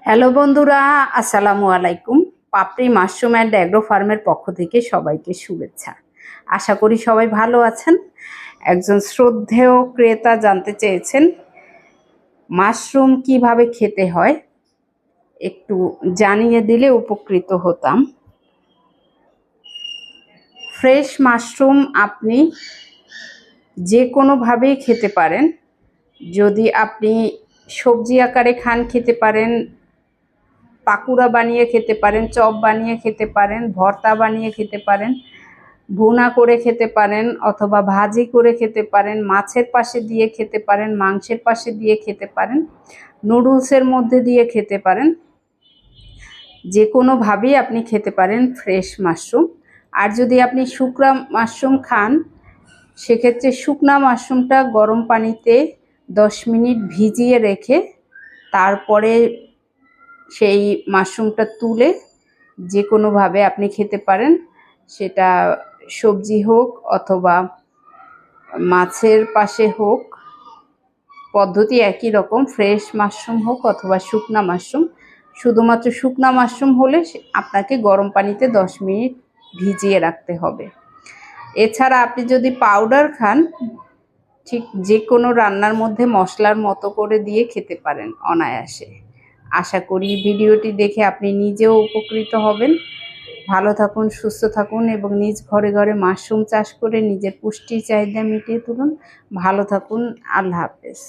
Hello বন্ধুরা, আসসালামু আলাইকুম। পাপড়ি মাশরুম অ্যান্ড অ্যাগ্রো ফার্মের পক্ষ থেকে সবাইকে শুভেচ্ছা। আশা করি সবাই ভালো আছেন। একজন শ্রদ্ধেয় ক্রেতা জানতে চেয়েছেন মাশরুম কিভাবে খেতে হয়, একটু জানিয়ে দিলে উপকৃত হতাম। ফ্রেশ মাশরুম আপনি যে কোনোভাবেই খেতে পারেন। যদি আপনি সবজি আকারে খান খেতে পারেন, পাকুড়া বানিয়ে খেতে পারেন, চপ বানিয়ে খেতে পারেন, ভর্তা বানিয়ে খেতে পারেন, ভুনা করে খেতে পারেন, অথবা ভাজি করে খেতে পারেন, মাছের পাশে দিয়ে খেতে পারেন, মাংসের পাশে দিয়ে খেতে পারেন, নুডলসের মধ্যে দিয়ে খেতে পারেন। যে কোনোভাবেই আপনি খেতে পারেন ফ্রেশ মাশরুম। আর যদি আপনি শুকনা মাশরুম খান, সেক্ষেত্রে শুকনা মাশরুমটা গরম পানিতে 10 মিনিট ভিজিয়ে রেখে তারপরে সেই মাশরুমটা তুলে যে কোনোভাবে আপনি খেতে পারেন। সেটা সবজি হোক অথবা মাছের পাশে হোক, পদ্ধতি একই রকম। ফ্রেশ মাশরুম হোক অথবা শুকনা মাশরুম, শুধুমাত্র শুকনা মাশরুম হলে আপনাকে গরম পানিতে 10 মিনিট ভিজিয়ে রাখতে হবে। এছাড়া আপনি যদি পাউডার খান, ঠিক যে কোনো রান্নার মধ্যে মশলার মতো করে দিয়ে খেতে পারেন অনায়াসে। আশা করি ভিডিওটি দেখে আপনি নিজেও উপকৃত হবেন। ভালো থাকুন, সুস্থ থাকুন এবং নিজ ঘরে ঘরে মাশরুম চাষ করে নিজের পুষ্টির চাহিদা মিটিয়ে তুলুন। ভালো থাকুন। আল্লাহ হাফেজ।